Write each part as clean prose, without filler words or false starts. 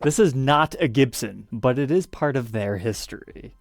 This is not a Gibson, but it is part of their history.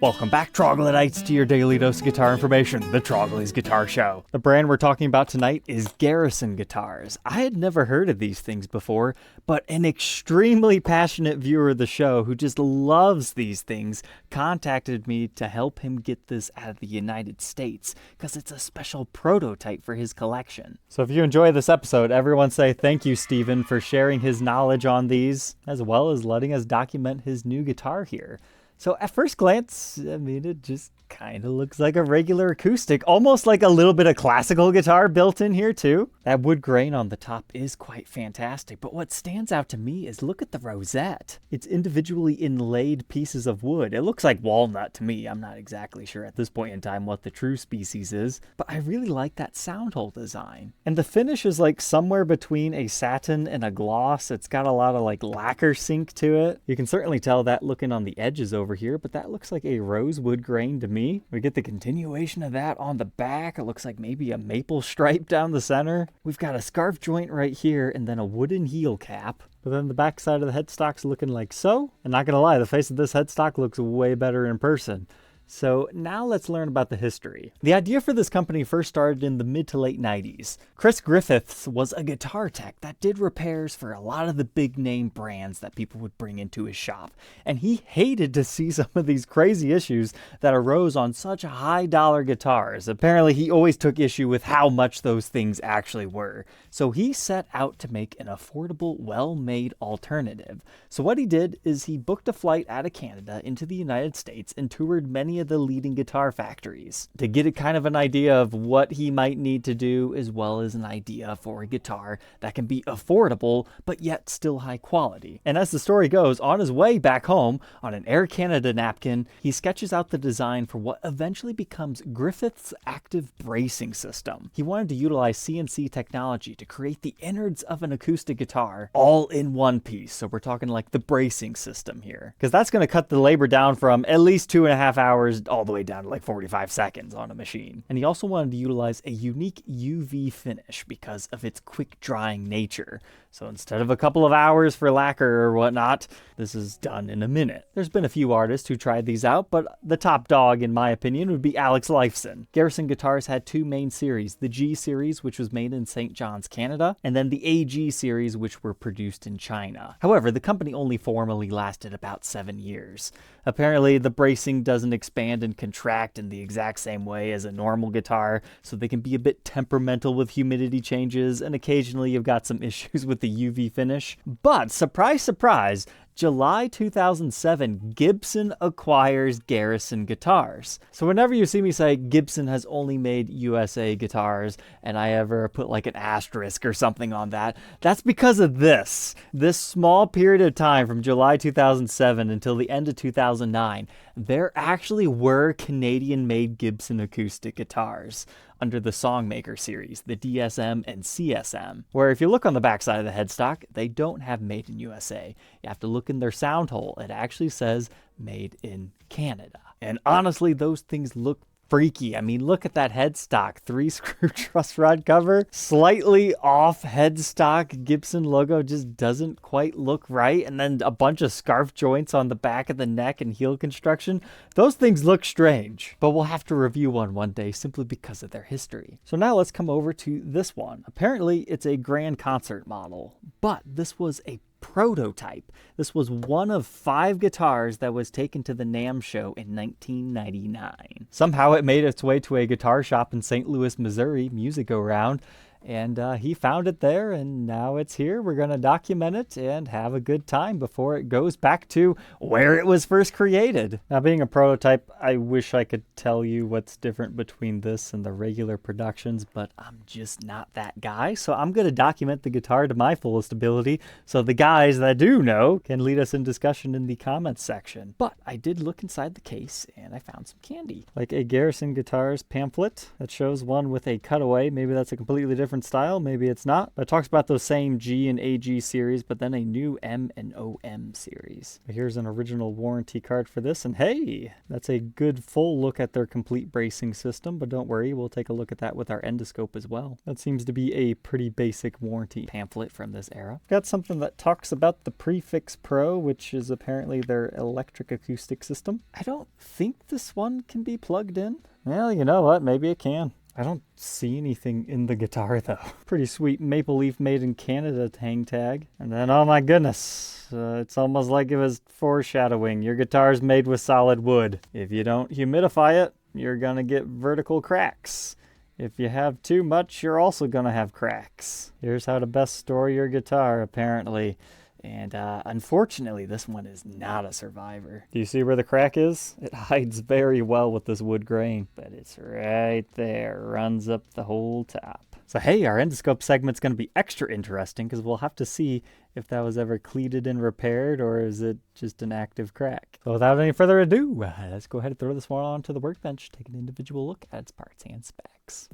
Welcome back, Troglodytes, to your daily dose of guitar information, the Trogly's Guitar Show. The brand we're talking about tonight is Garrison Guitars. I had never heard of these things before, but an extremely passionate viewer of the show who just loves these things contacted me to help him get this out of the United States, because it's a special prototype for his collection. So if you enjoy this episode, everyone say thank you, Steven, for sharing his knowledge on these, as well as letting us document his new guitar here. So at first glance, I mean, it just kind of looks like a regular acoustic, almost like a little bit of classical guitar built in here too. That wood grain on the top is quite fantastic, but what stands out to me is look at the rosette. It's individually inlaid pieces of wood. It looks like walnut to me. I'm not exactly sure at this point in time what the true species is, but I really like that sound hole design. And the finish is like somewhere between a satin and a gloss. It's got a lot of like lacquer sink to it. You can certainly tell that looking on the edges over here, but that looks like a rosewood grain to me. We get the continuation of that on the back. It looks like maybe a maple stripe down the center. We've got a scarf joint right here and then a wooden heel cap. But then the back side of the headstock's looking like so. And not gonna lie, the face of this headstock looks way better in person. So now let's learn about the history. The idea for this company first started in the mid to late 90s. Chris Griffiths was a guitar tech that did repairs for a lot of the big name brands that people would bring into his shop. And he hated to see some of these crazy issues that arose on such high dollar guitars. Apparently he always took issue with how much those things actually were. So he set out to make an affordable, well-made alternative. So what he did is he booked a flight out of Canada into the United States and toured many of the leading guitar factories to get a kind of an idea of what he might need to do, as well as an idea for a guitar that can be affordable but yet still high quality. And as the story goes, on his way back home on an Air Canada napkin, he sketches out the design for what eventually becomes Griffith's active bracing system. He wanted to utilize CNC technology to create the innards of an acoustic guitar all in one piece. So we're talking like the bracing system here, because that's going to cut the labor down from at least 2.5 hours all the way down to like 45 seconds on a machine. And he also wanted to utilize a unique UV finish because of its quick drying nature. So instead of a couple of hours for lacquer or whatnot, this is done in a minute. There's been a few artists who tried these out, but the top dog, in my opinion, would be Alex Lifeson. Garrison Guitars had two main series, the G series, which was made in St. John's, Canada, and then the AG series, which were produced in China. However, the company only formally lasted about 7 years. Apparently, the bracing doesn't expand and contract in the exact same way as a normal guitar, so they can be a bit temperamental with humidity changes, and occasionally you've got some issues with the UV finish. But, surprise, surprise, July 2007, Gibson acquires Garrison Guitars. So whenever you see me say Gibson has only made USA guitars, and I ever put like an asterisk or something on that, that's because of this. This small period of time from July 2007 until the end of 2009, there actually were Canadian-made Gibson acoustic guitars under the Songmaker series, the DSM and CSM, where if you look on the backside of the headstock, they don't have made in USA. You have to look in their sound hole. It actually says made in Canada. And honestly, those things look freaky. I mean, look at that headstock, 3-screw truss rod cover, slightly off headstock Gibson logo, just doesn't quite look right. And then a bunch of scarf joints on the back of the neck and heel construction. Those things look strange, but we'll have to review one day simply because of their history. So now let's come over to this one. Apparently it's a grand concert model, but this was a prototype. This was one of 5 guitars that was taken to the NAMM show in 1999. Somehow it made its way to a guitar shop in St. Louis, Missouri, Music Go Round, and he found it there, and now it's here. We're going to document it and have a good time before it goes back to where it was first created. Now, being a prototype, I wish I could tell you what's different between this and the regular productions, but I'm just not that guy, so I'm going to document the guitar to my fullest ability so the guys that do know can lead us in discussion in the comments section. But I did look inside the case, and I found some candy, like a Garrison Guitars pamphlet that shows one with a cutaway. Maybe that's a completely different different style, maybe it's not. But it talks about those same G and AG series, but then a new M and OM series. Here's an original warranty card for this, and hey, that's a good full look at their complete bracing system, but don't worry, we'll take a look at that with our endoscope as well. That seems to be a pretty basic warranty pamphlet from this era. Got something that talks about the Prefix Pro, which is apparently their electric acoustic system. I don't think this one can be plugged in. Well, you know what? Maybe it can. I don't see anything in the guitar, though. Pretty sweet Maple Leaf Made in Canada hang tag. And then, oh my goodness, it's almost like it was foreshadowing. Your guitar's made with solid wood. If you don't humidify it, you're gonna get vertical cracks. If you have too much, you're also gonna have cracks. Here's how to best store your guitar, apparently. And unfortunately, this one is not a survivor. Do you see where the crack is? It hides very well with this wood grain, but it's right there, runs up the whole top. So hey, our endoscope segment's going to be extra interesting because we'll have to see if that was ever cleated and repaired, or is it just an active crack. So without any further ado, let's go ahead and throw this one onto the workbench, take an individual look at its parts and specs.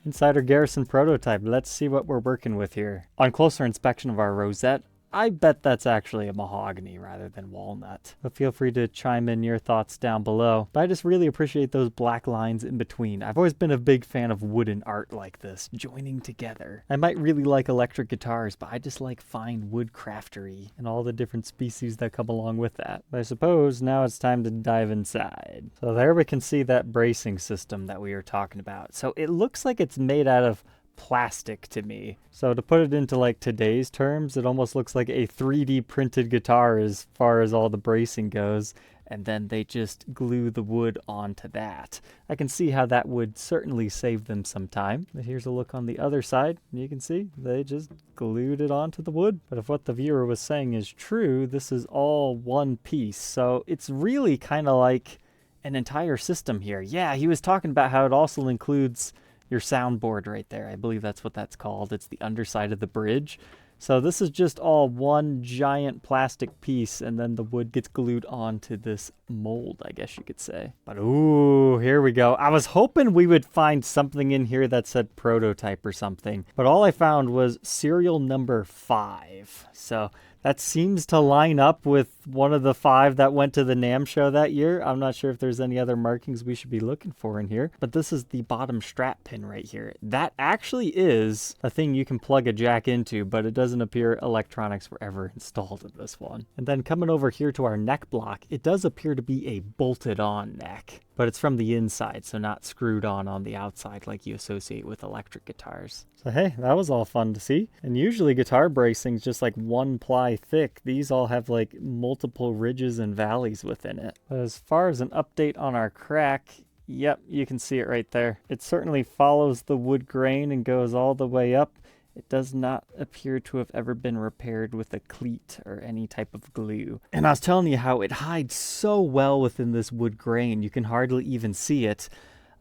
Inside our Garrison prototype, let's see what we're working with here. On closer inspection of our rosette, I bet that's actually a mahogany rather than walnut. But feel free to chime in your thoughts down below. But I just really appreciate those black lines in between. I've always been a big fan of wooden art like this, joining together. I might really like electric guitars, but I just like fine wood craftery and all the different species that come along with that. But I suppose now it's time to dive inside. So there we can see that bracing system that we were talking about. So it looks like it's made out of plastic to me. So to put it into like today's terms, it almost looks like a 3D printed guitar as far as all the bracing goes, and then they just glue the wood onto that. I can see how that would certainly save them some time. But here's a look on the other side. You can see they just glued it onto the wood. But if what the viewer was saying is true, this is all one piece. So it's really kind of like an entire system here. Yeah, he was talking about how it also includes your soundboard right there. I believe that's what that's called. It's the underside of the bridge. So this is just all one giant plastic piece, and then the wood gets glued onto this mold, I guess you could say. But ooh, here we go. I was hoping we would find something in here that said prototype or something, but all I found was serial number 5. So that seems to line up with one of the 5 that went to the NAMM show that year. I'm not sure if there's any other markings we should be looking for in here, but this is the bottom strap pin right here. That actually is a thing you can plug a jack into, but it doesn't appear electronics were ever installed in this one. And then coming over here to our neck block, it does appear to be a bolted on neck, but it's from the inside, so not screwed on the outside like you associate with electric guitars. So hey, that was all fun to see. And usually guitar bracing's just like one ply thick. These all have like multiple ridges and valleys within it. But as far as an update on our crack, yep, you can see it right there. It certainly follows the wood grain and goes all the way up. It does not appear to have ever been repaired with a cleat or any type of glue. And I was telling you how it hides so well within this wood grain, you can hardly even see it.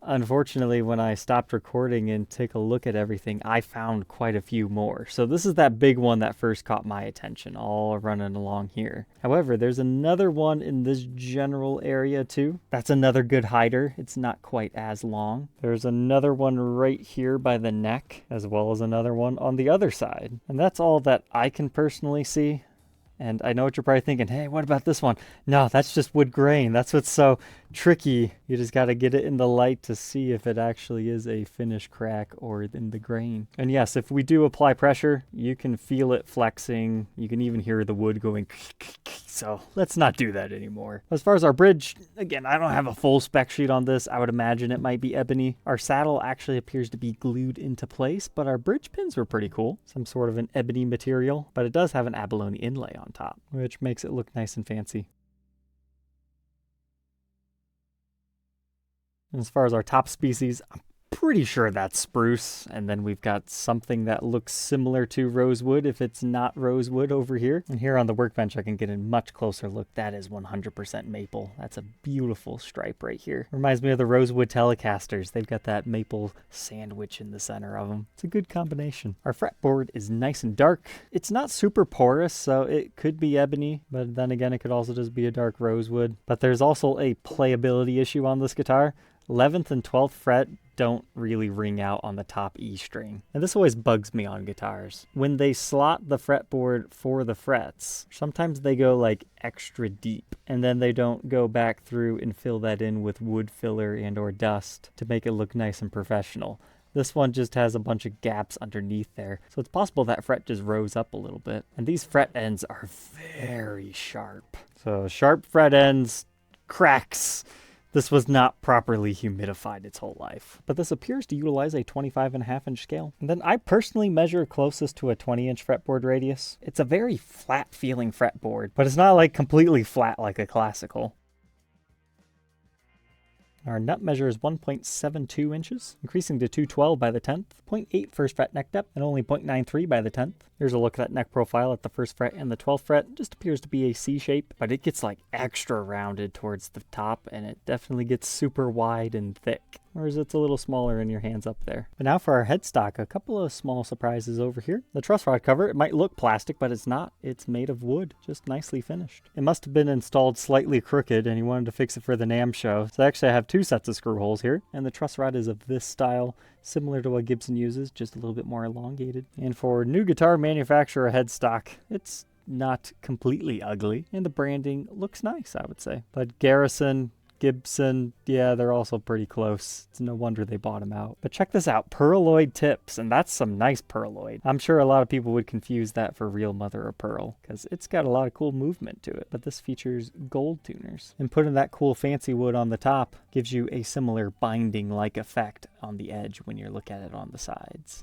Unfortunately, when I stopped recording and take a look at everything, I found quite a few more. So this is that big one that first caught my attention, all running along here. However, there's another one in this general area too. That's another good hider. It's not quite as long. There's another one right here by the neck, as well as another one on the other side. And that's all that I can personally see. And I know what you're probably thinking, hey, what about this one? No, that's just wood grain. That's what's so tricky. You just got to get it in the light to see if it actually is a finish crack or in the grain. And yes, if we do apply pressure, you can feel it flexing. You can even hear the wood going. So let's not do that anymore. As far as our bridge, again, I don't have a full spec sheet on this. I would imagine it might be ebony. Our saddle actually appears to be glued into place, but our bridge pins were pretty cool. Some sort of an ebony material, but it does have an abalone inlay on top, which makes it look nice and fancy. And as far as our top species, I'm pretty sure that's spruce, and then we've got something that looks similar to rosewood if it's not rosewood over here. And here on the workbench I can get a much closer look. That is 100% maple. That's a beautiful stripe right here. Reminds me of the rosewood Telecasters. They've got that maple sandwich in the center of them. It's a good combination. Our fretboard is nice and dark. It's not super porous, so it could be ebony, but then again it could also just be a dark rosewood. But there's also a playability issue on this guitar. 11th and 12th fret don't really ring out on the top E string. And this always bugs me on guitars. When they slot the fretboard for the frets, sometimes they go like extra deep, and then they don't go back through and fill that in with wood filler and or dust to make it look nice and professional. This one just has a bunch of gaps underneath there, so it's possible that fret just rose up a little bit. And these fret ends are very sharp. So sharp fret ends, cracks. This was not properly humidified its whole life. But this appears to utilize a 25.5-inch scale. And then I personally measure closest to a 20-inch fretboard radius. It's a very flat feeling fretboard, but it's not like completely flat like a classical. Our nut measure is 1.72 inches, increasing to 212 by the 10th, 0.8 first fret neck depth, and only 0.93 by the 10th. Here's a look at that neck profile at the 1st fret and the 12th fret. Just appears to be a C shape, but it gets like extra rounded towards the top, and it definitely gets super wide and thick. Whereas it's a little smaller in your hands up there. But now for our headstock, a couple of small surprises over here. The truss rod cover, it might look plastic, but it's not. It's made of wood, just nicely finished. It must have been installed slightly crooked, and he wanted to fix it for the NAMM show. So actually I have 2 sets of screw holes here, and the truss rod is of this style, similar to what Gibson uses, just a little bit more elongated. And for new guitar manufacturer headstock, it's not completely ugly, and the branding looks nice, I would say. But Garrison, Gibson, yeah, they're also pretty close. It's no wonder they bought them out. But check this out, pearloid tips, and that's some nice pearloid. I'm sure a lot of people would confuse that for real mother of pearl, because it's got a lot of cool movement to it. But this features gold tuners. And putting that cool fancy wood on the top gives you a similar binding-like effect on the edge when you look at it on the sides.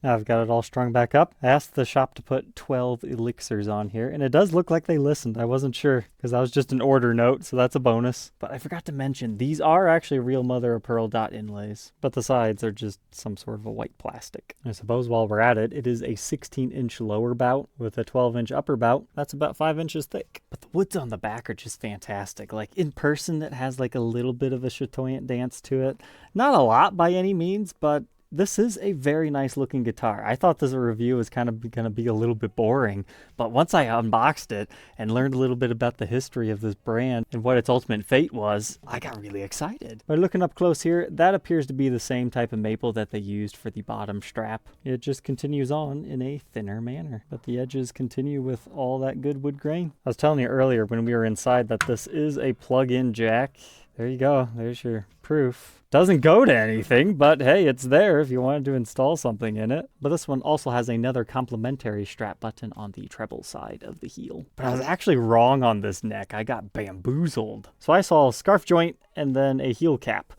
Now I've got it all strung back up. I asked the shop to put 12 elixirs on here, and it does look like they listened. I wasn't sure, because that was just an order note, so that's a bonus. But I forgot to mention, these are actually real mother of pearl dot inlays, but the sides are just some sort of a white plastic. I suppose while we're at it, it is a 16-inch lower bout with a 12-inch upper bout. That's about 5 inches thick. But the woods on the back are just fantastic. Like in person, it has like a little bit of a chatoyant dance to it. Not a lot by any means, but this is a very nice looking guitar. I thought this review was kind of going to be a little bit boring, but once I unboxed it and learned a little bit about the history of this brand and what its ultimate fate was, I got really excited. By looking up close here, that appears to be the same type of maple that they used for the bottom strap. It just continues on in a thinner manner, but the edges continue with all that good wood grain. I was telling you earlier when we were inside that this is a plug-in jack. There you go. There's your proof. Doesn't go to anything, but hey, it's there if you wanted to install something in it. But this one also has another complementary strap button on the treble side of the heel. But I was actually wrong on this neck. I got bamboozled. So I saw a scarf joint and then a heel cap.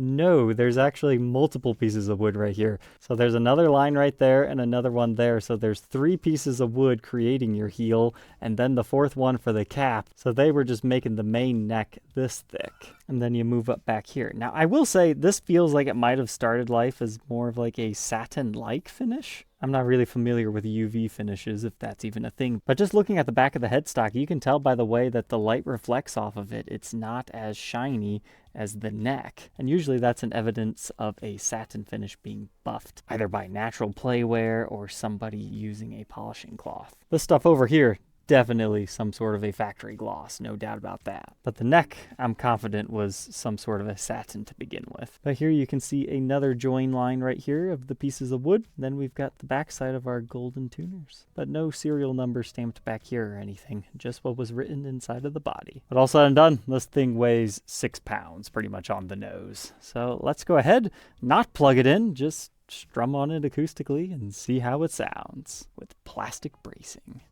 No, there's actually multiple pieces of wood right here. So there's another line right there and another one there. So there's 3 pieces of wood creating your heel and then the 4th one for the cap. So they were just making the main neck this thick. And then you move up back here. Now, I will say this feels like it might have started life as more of like a satin-like finish. I'm not really familiar with UV finishes, if that's even a thing. But just looking at the back of the headstock, you can tell by the way that the light reflects off of it, it's not as shiny as the neck. And usually that's an evidence of a satin finish being buffed, either by natural playwear or somebody using a polishing cloth. This stuff over here, definitely some sort of a factory gloss, no doubt about that. But the neck, I'm confident, was some sort of a satin to begin with. But here you can see another join line right here of the pieces of wood. Then we've got the backside of our golden tuners. But no serial number stamped back here or anything, just what was written inside of the body. But all said and done, this thing weighs 6 pounds, pretty much on the nose. So let's go ahead, not plug it in, just strum on it acoustically and see how it sounds with plastic bracing.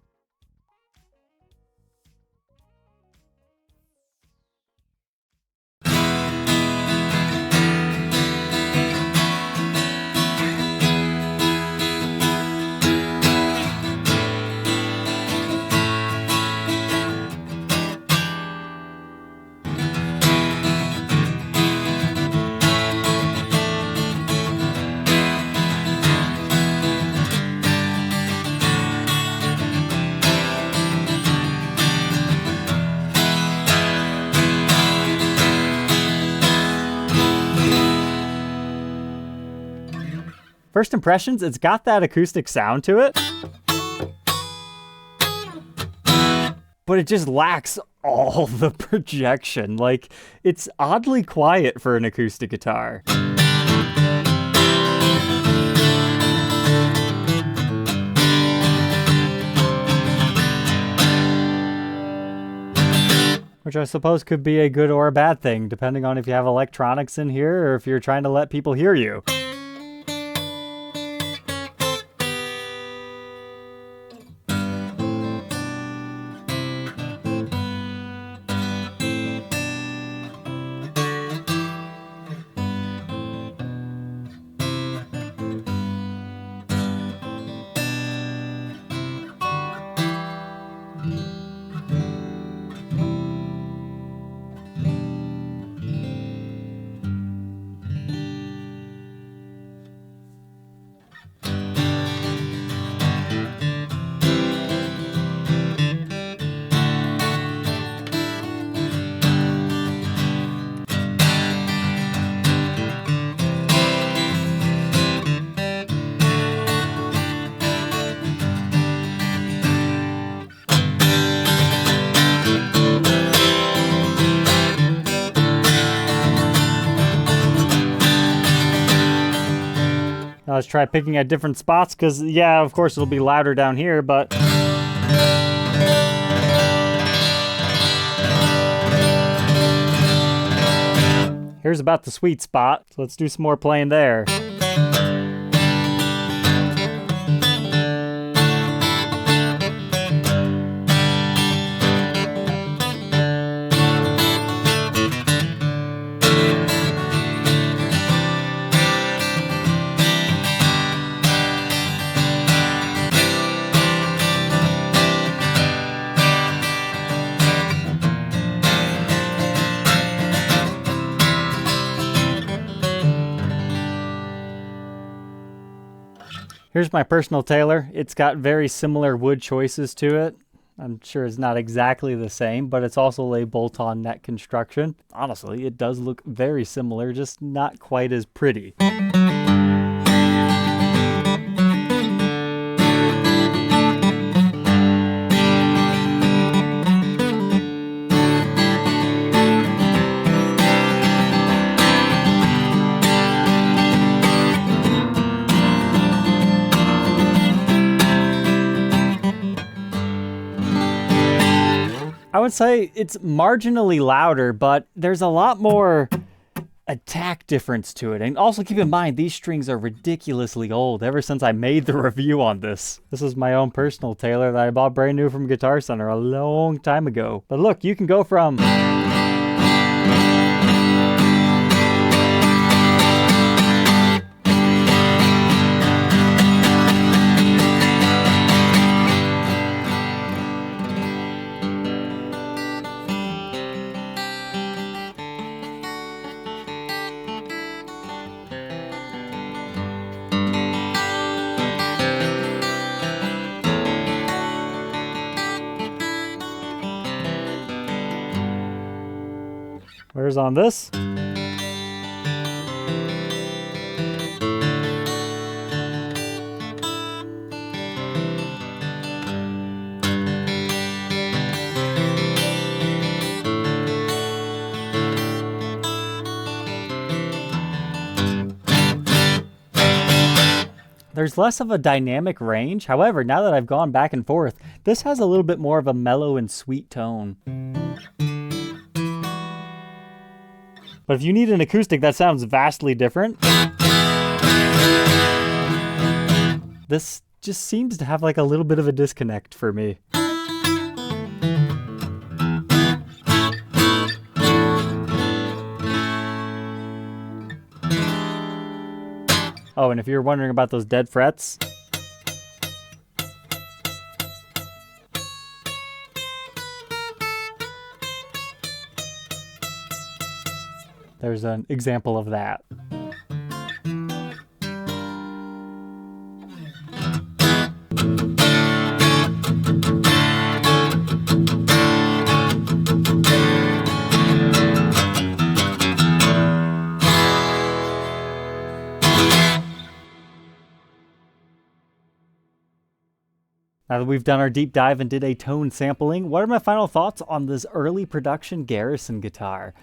First impressions, it's got that acoustic sound to it. but it just lacks all the projection. Like, it's oddly quiet for an acoustic guitar. Which I suppose could be a good or a bad thing, depending on if you have electronics in here or if you're trying to let people hear you. Now let's try picking at different spots, because, yeah, of course it'll be louder down here, but... here's about the sweet spot, so let's do some more playing there. Here's my personal Taylor. It's got very similar wood choices to it. I'm sure it's not exactly the same, but it's also a bolt-on neck construction. Honestly, it does look very similar, just not quite as pretty. I would say it's marginally louder, but there's a lot more attack difference to it. And also keep in mind, these strings are ridiculously old ever since I made the review on this. This is my own personal Taylor that I bought brand new from Guitar Center a long time ago. But look, you can go from... Where's on this? There's less of a dynamic range. However, now that I've gone back and forth, this has a little bit more of a mellow and sweet tone. But if you need an acoustic that sounds vastly different, this just seems to have like a little bit of a disconnect for me. Oh, and if you're wondering about those dead frets, there's an example of that. Now that we've done our deep dive and did a tone sampling, what are my final thoughts on this early production Garrison guitar?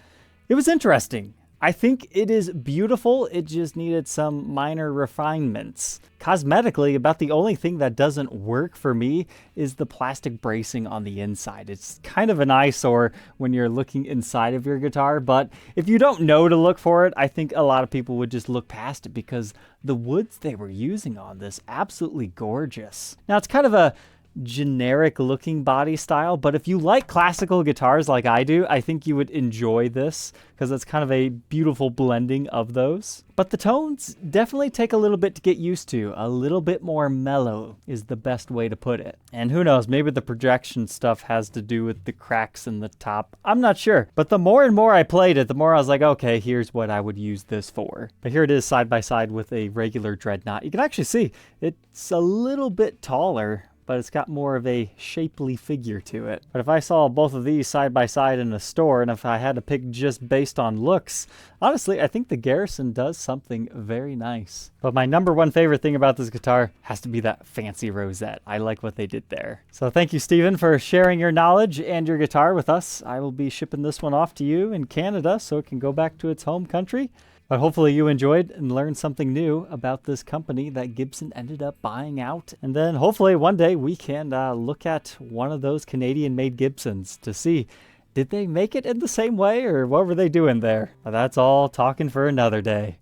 It was interesting. I think it is beautiful, it just needed some minor refinements. Cosmetically, about the only thing that doesn't work for me is the plastic bracing on the inside. It's kind of an eyesore when you're looking inside of your guitar, but if you don't know to look for it, I think a lot of people would just look past it because the woods they were using on this, absolutely gorgeous. Now it's kind of a generic looking body style, but if you like classical guitars like I do, I think you would enjoy this because it's kind of a beautiful blending of those. But the tones definitely take a little bit to get used to. A little bit more mellow is the best way to put it. And who knows, maybe the projection stuff has to do with the cracks in the top. I'm not sure. But the more and more I played it, the more I was like, okay, here's what I would use this for. But here it is side by side with a regular Dreadnought. You can actually see it's a little bit taller, but it's got more of a shapely figure to it. But if I saw both of these side by side in a store, and if I had to pick just based on looks, honestly, I think the Garrison does something very nice. But my number one favorite thing about this guitar has to be that fancy rosette. I like what they did there. So thank you, Steven, for sharing your knowledge and your guitar with us. I will be shipping this one off to you in Canada so it can go back to its home country. But hopefully you enjoyed and learned something new about this company that Gibson ended up buying out. And then hopefully one day we can look at one of those Canadian-made Gibsons to see, did they make it in the same way or what were they doing there? But that's all talking for another day.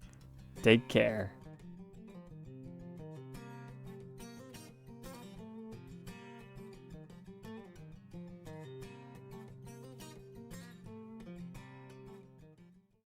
Take care.